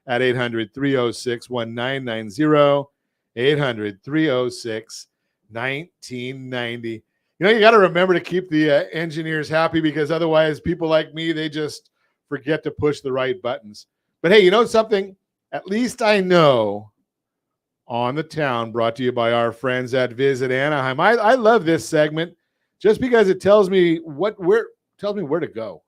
at 800-306-1990, 800-306-1990. You know, you got to remember to keep the engineers happy, because otherwise people like me, they just forget to push the right buttons. But hey, you know something? At least I know On the Town, brought to you by our friends at Visit Anaheim. I love this segment just because it tells me where to go.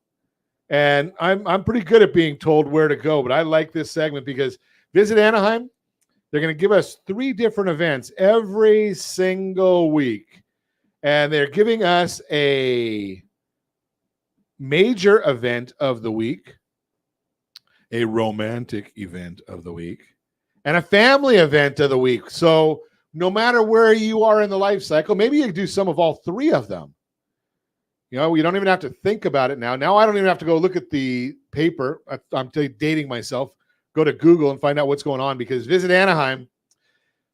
And I'm pretty good at being told where to go, but I like this segment because Visit Anaheim, they're going to give us 3 different events every single week. And they're giving us a major event of the week, a romantic event of the week, and a family event of the week. So no matter where you are in the life cycle, maybe you can do some of all 3 of them. You know, you don't even have to think about it now. Now I don't even have to go look at the paper. I'm dating myself. Go to Google and find out what's going on, because Visit Anaheim,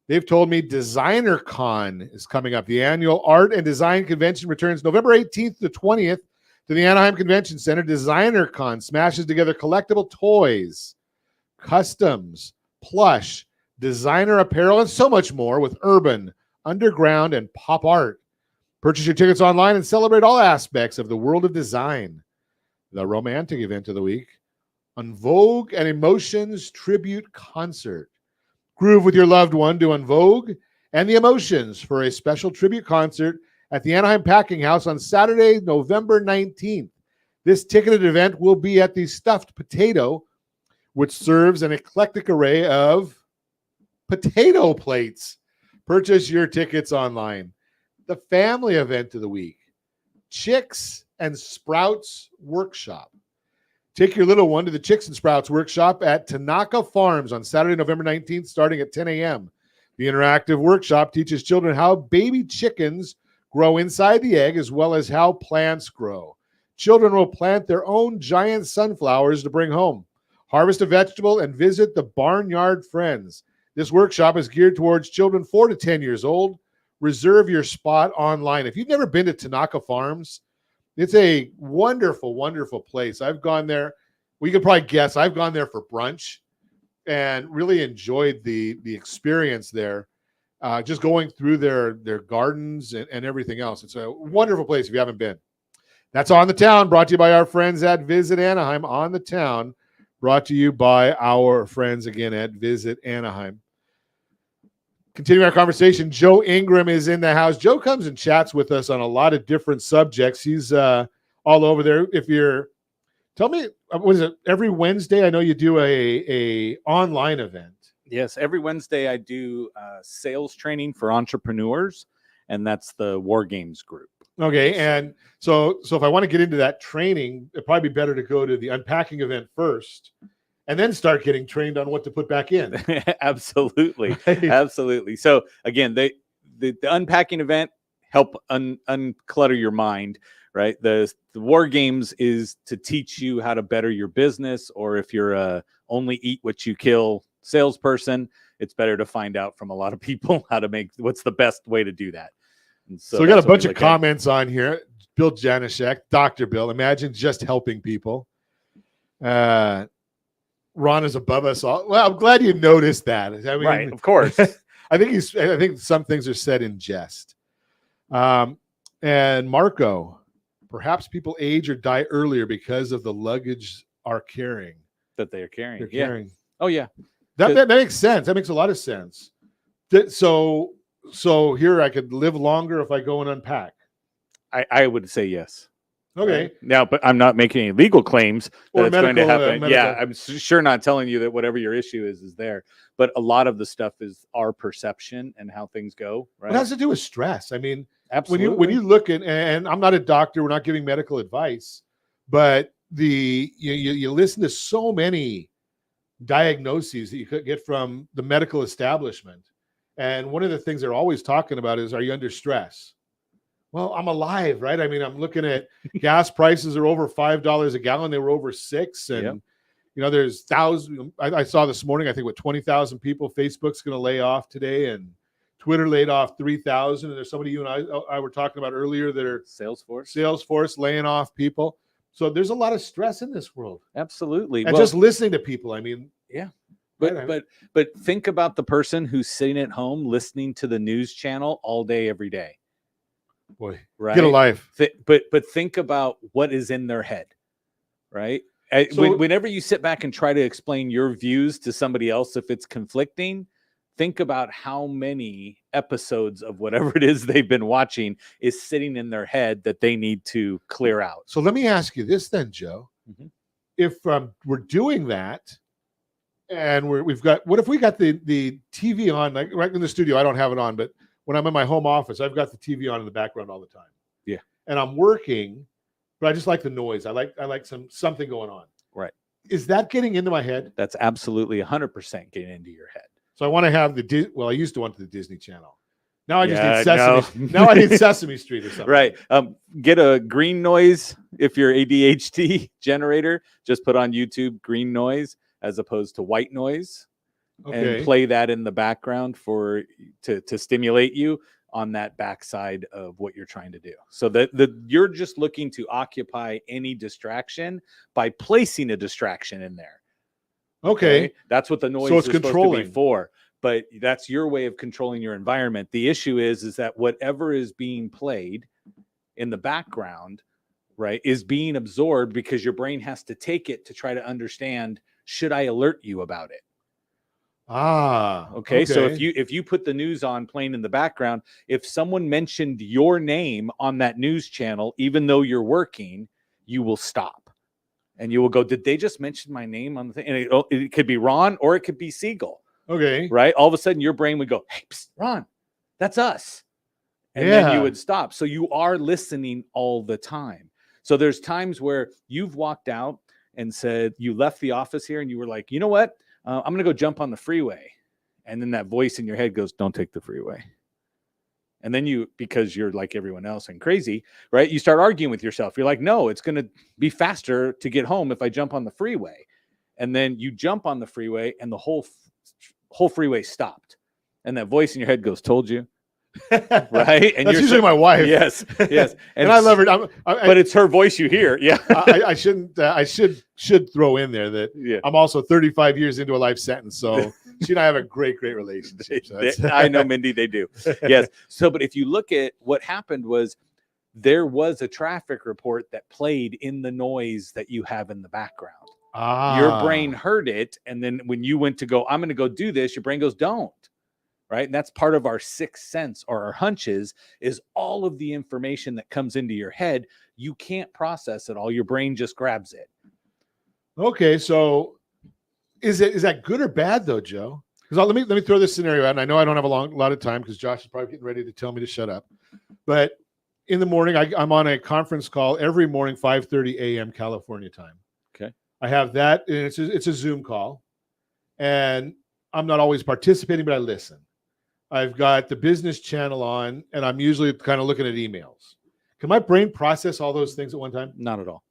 they've told me Designer Con is coming up. The annual art and design convention returns November 18th to 20th to the Anaheim Convention Center. Designer Con smashes together collectible toys, customs, plush, designer apparel, and so much more with urban, underground, and pop art. Purchase your tickets online and celebrate all aspects of the world of design. The romantic event of the week, En Vogue and Emotions Tribute Concert. Groove with your loved one to En Vogue and the Emotions for a special tribute concert at the Anaheim Packing House on Saturday, November 19th. This ticketed event will be at the Stuffed Potato, which serves an eclectic array of potato plates. Purchase your tickets online. The family event of the week, Chicks and Sprouts Workshop. Take your little one to the Chicks and Sprouts Workshop at Tanaka Farms on Saturday, November 19th, starting at 10 a.m. The interactive workshop teaches children how baby chickens grow inside the egg, as well as how plants grow. Children will plant their own giant sunflowers to bring home, harvest a vegetable, and visit the Barnyard Friends. This workshop is geared towards children 4 to 10 years old. Reserve your spot online. If you've never been to Tanaka Farms, it's a wonderful, wonderful place. I've gone there. Well, you can probably guess. I've gone there for brunch and really enjoyed the experience there. Just going through their gardens and everything else. It's a wonderful place if you haven't been. That's On the Town, brought to you by our friends at Visit Anaheim. On the Town, brought to you by our friends again at Visit Anaheim. Continuing our conversation, Joe Ingram is in the house. Joe comes and chats with us on a lot of different subjects. He's all over there. Tell me, what is it, every Wednesday? I know you do a online event. Yes, every Wednesday I do sales training for entrepreneurs, and that's the War Games group. Okay, and so if I want to get into that training, it'd probably be better to go to the unpacking event first, and then start getting trained on what to put back in. Absolutely. Right. Absolutely. So again, the unpacking event help unclutter your mind, right? The War Games is to teach you how to better your business, or if you're a only eat what you kill salesperson, it's better to find out from a lot of people how to what's the best way to do that. And so we got a bunch of comments on here. Bill Janishek, Dr. Bill, imagine just helping people. Ron is above us all. Well, I'm glad you noticed that. I mean, right, of course. I think some things are said in jest. And Marco, perhaps people age or die earlier because of the luggage are carrying. That they are carrying. They're carrying. Oh, yeah. That makes sense. That makes a lot of sense. So So here I could live longer if I go and unpack. I would say yes. Okay. Right? Now, but I'm not making any legal claims that Or it's going to medical, happen. medical. Yeah, I'm sure not telling you that whatever your issue is there. But a lot of the stuff is our perception and how things go. Right? It has to do with stress. I mean, Absolutely. when you look at, and I'm not a doctor, we're not giving medical advice, but you listen to so many diagnoses that you could get from the medical establishment. And one of the things they're always talking about is, are you under stress? Well, I'm alive, right? I mean, I'm looking at gas prices are over $5 a gallon. They were over $6. And, there's thousands. I saw this morning, I think, 20,000 people Facebook's going to lay off today. And Twitter laid off 3,000. And there's somebody you and I were talking about earlier that are Salesforce laying off people. So there's a lot of stress in this world. Absolutely. And just listening to people, I mean. Yeah. But think about the person who's sitting at home listening to the news channel all day, every day. Boy, right? Get a life. But think about what is in their head, right? Whenever you sit back and try to explain your views to somebody else, if it's conflicting, think about how many episodes of whatever it is they've been watching is sitting in their head that they need to clear out. So let me ask you this then, Joe. Mm-hmm. If we're doing that, and what if we got the TV on, like right in the studio? I don't have it on, but when I'm in my home office, I've got the TV on in the background all the time. Yeah. And I'm working, but I just like the noise. I like something going on. Right. Is that getting into my head? That's absolutely 100% getting into your head. So I want to have I used to want the Disney Channel. Now I just need Sesame. Now I need Sesame Street or something. Right. Get a green noise if you're ADHD generator. Just put on YouTube green noise as opposed to white noise. Okay. And play that in the background to stimulate you on that backside of what you're trying to do. So that you're just looking to occupy any distraction by placing a distraction in there. Okay. That's what the noise is supposed to be for. But that's your way of controlling your environment. The issue is that whatever is being played in the background, right, is being absorbed because your brain has to take it to try to understand, should I alert you about it? Okay. So if you put the news on playing in the background, if someone mentioned your name on that news channel, even though you're working, you will stop and you will go, did they just mention my name on the thing? And it could be Ron or it could be Siegel. Okay. Right. All of a sudden your brain would go, hey, psst, Ron, that's us. And then you would stop. So you are listening all the time. So there's times where you've walked out and said, you left the office here and you were like, you know what? I'm going to go jump on the freeway. And then that voice in your head goes, don't take the freeway. And then because you're like everyone else and crazy, right? You start arguing with yourself. You're like, no, it's going to be faster to get home if I jump on the freeway. And then you jump on the freeway and the whole freeway stopped. And that voice in your head goes, told you. Right. And that's usually my wife. Yes. And I love her. But it's her voice you hear. Yeah. I shouldn't. I should throw in there that I'm also 35 years into a life sentence. So she and I have a great relationship. So I know, Mindy, they do. Yes. So, but if you look at what happened was there was a traffic report that played in the noise that you have in the background. Your brain heard it. And then when you went to go, I'm going to go do this, your brain goes, don't. Right. And that's part of our sixth sense or our hunches is all of the information that comes into your head. You can't process it all. Your brain just grabs it. Okay. So is that good or bad though, Joe? Because let me throw this scenario out. And I know I don't have a lot of time because Josh is probably getting ready to tell me to shut up. But in the morning, I'm on a conference call every morning, 5:30 a.m. California time. Okay. I have that, and it's a Zoom call. And I'm not always participating, but I listen. I've got the business channel on, and I'm usually kind of looking at emails. Can my brain process all those things at one time? Not at all.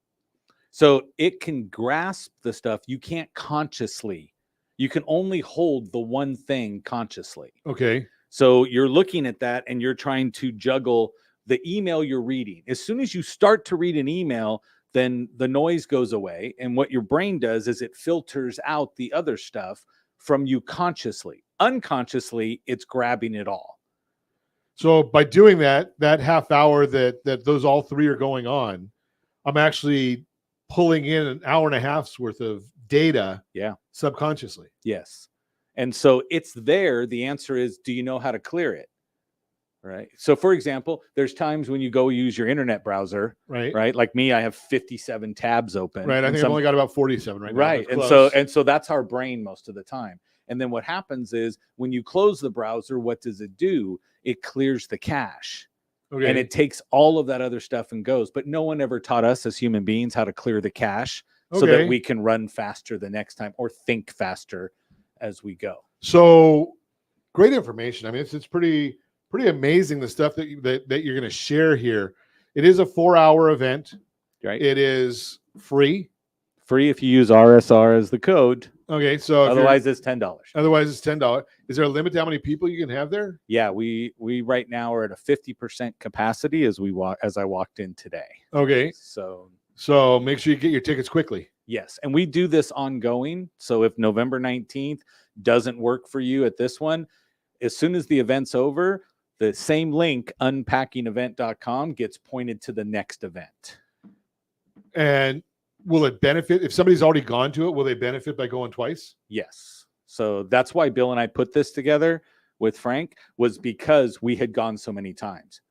So it can grasp the stuff. You can't consciously. You can only hold the one thing consciously. Okay. So you're looking at that, and you're trying to juggle the email you're reading. As soon as you start to read an email, then the noise goes away. And what your brain does is it filters out the other stuff from you consciously. Unconsciously, it's grabbing it all. So by doing that half hour that those all three are going on, I'm actually pulling in an hour and a half's worth of data subconsciously. Yes. And so it's there. The answer is, do you know how to clear it? Right. So for example, there's times when you go use your internet browser, right. Like me, I have 57 tabs open. Right. I and think I've only got about 47 right now. Right. That's And close. so that's our brain most of the time. And then what happens is when you close the browser, what does it do? It clears the cache. Okay. And it takes all of that other stuff and goes. But no one ever taught us as human beings how to clear the cache so that we can run faster the next time or think faster as we go. So great information. I mean, it's pretty amazing the stuff that you're going to share here. It is a 4-hour event. Right. It is free. Free if you use RSR as the code. Okay, so otherwise it's $10. Otherwise it's $10. Is there a limit to how many people you can have there? Yeah, we right now are at a 50% capacity as I walked in today. Okay. So make sure you get your tickets quickly. Yes, and we do this ongoing. So if November 19th doesn't work for you at this one, as soon as the event's over, the same link, unpackingevent.com, gets pointed to the next event. And will it benefit if somebody's already gone to it? Will they benefit by going twice? Yes. So that's why Bill and I put this together with Frank, was because we had gone so many times.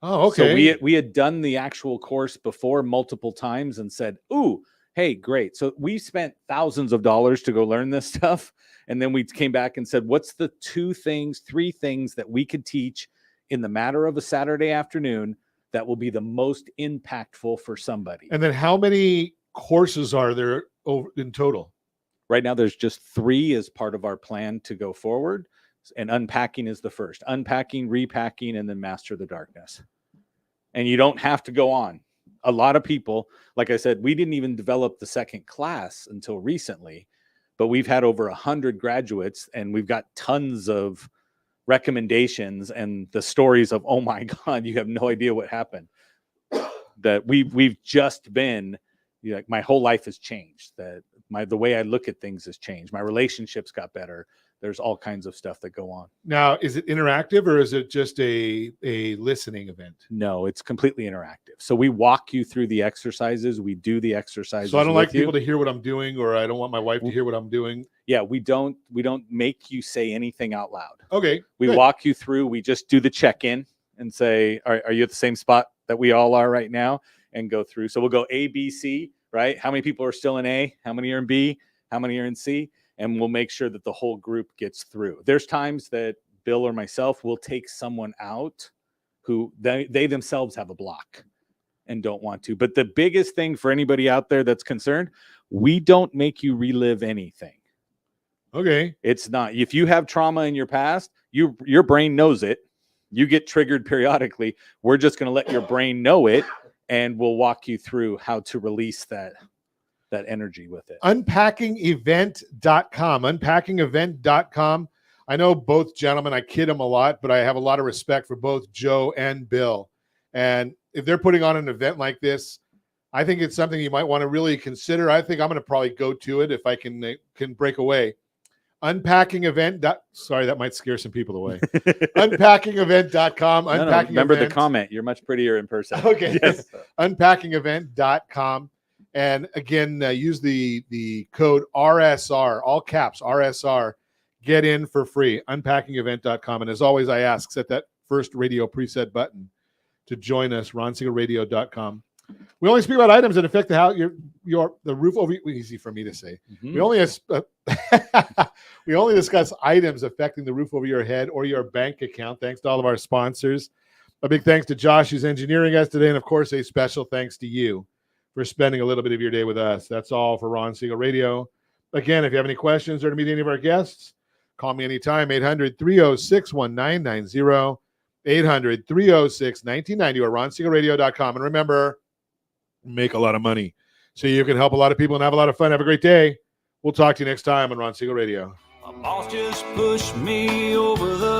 Oh, okay. So we had done the actual course before multiple times and said, ooh, hey, great. So we spent thousands of dollars to go learn this stuff. And then we came back and said, what's the 3 things that we could teach in the matter of a Saturday afternoon that will be the most impactful for somebody? And then how many courses are there in total? Right now, there's just 3 as part of our plan to go forward. And unpacking is the first. Unpacking, repacking, and then master the darkness. And you don't have to go on. A lot of people, like I said, we didn't even develop the second class until recently, but we've had over 100 graduates and we've got tons of recommendations and the stories of, oh my God, you have no idea what happened. That we've just been, like, my whole life has changed. That the way I look at things has changed. My relationships got better. There's all kinds of stuff that go on. Now, is it interactive or is it just a listening event? No, it's completely interactive. So we walk you through the exercises. We do the exercises. So I don't like people to hear what I'm doing, or I don't want my wife to hear what I'm doing. Yeah, we don't make you say anything out loud. Okay. We walk you through. We just do the check-in and say, are you at the same spot that we all are right now? And go through. So we'll go A, B, C, right? How many people are still in A? How many are in B? How many are in C? And we'll make sure that the whole group gets through. There's times that Bill or myself will take someone out who they themselves have a block and don't want to. But the biggest thing for anybody out there that's concerned, we don't make you relive anything. Okay. It's not. If you have trauma in your past, your brain knows it. You get triggered periodically. We're just going to let your brain know it, and we'll walk you through how to release that energy with it. Unpackingevent.com. Unpackingevent.com. I know both gentlemen, I kid them a lot, but I have a lot of respect for both Joe and Bill. And if they're putting on an event like this, I think it's something you might want to really consider. I think I'm going to probably go to it if I can break away. Sorry, that might scare some people away. Unpackingevent.com. Remember the comment. You're much prettier in person. Okay. Yes. Unpackingevent.com. And again, use the code RSR, all caps, RSR. Get in for free. Unpackingevent.com. And as always, I ask, set that first radio preset button to join us, ronsiegelradio.com. We only speak about items that affect the house, the roof over. Easy for me to say. Mm-hmm. We only discuss items affecting the roof over your head or your bank account. Thanks to all of our sponsors. A big thanks to Josh, who's engineering us today, and of course, a special thanks to you for spending a little bit of your day with us. That's all for Ron Siegel Radio. Again, if you have any questions or to meet any of our guests, call me anytime. 800-306-1990. 800-306-1990 or ronsiegelradio.com. And remember, make a lot of money so you can help a lot of people and have a lot of fun. Have a great day. We'll talk to you next time on Ron Siegel Radio. My boss just pushed me over the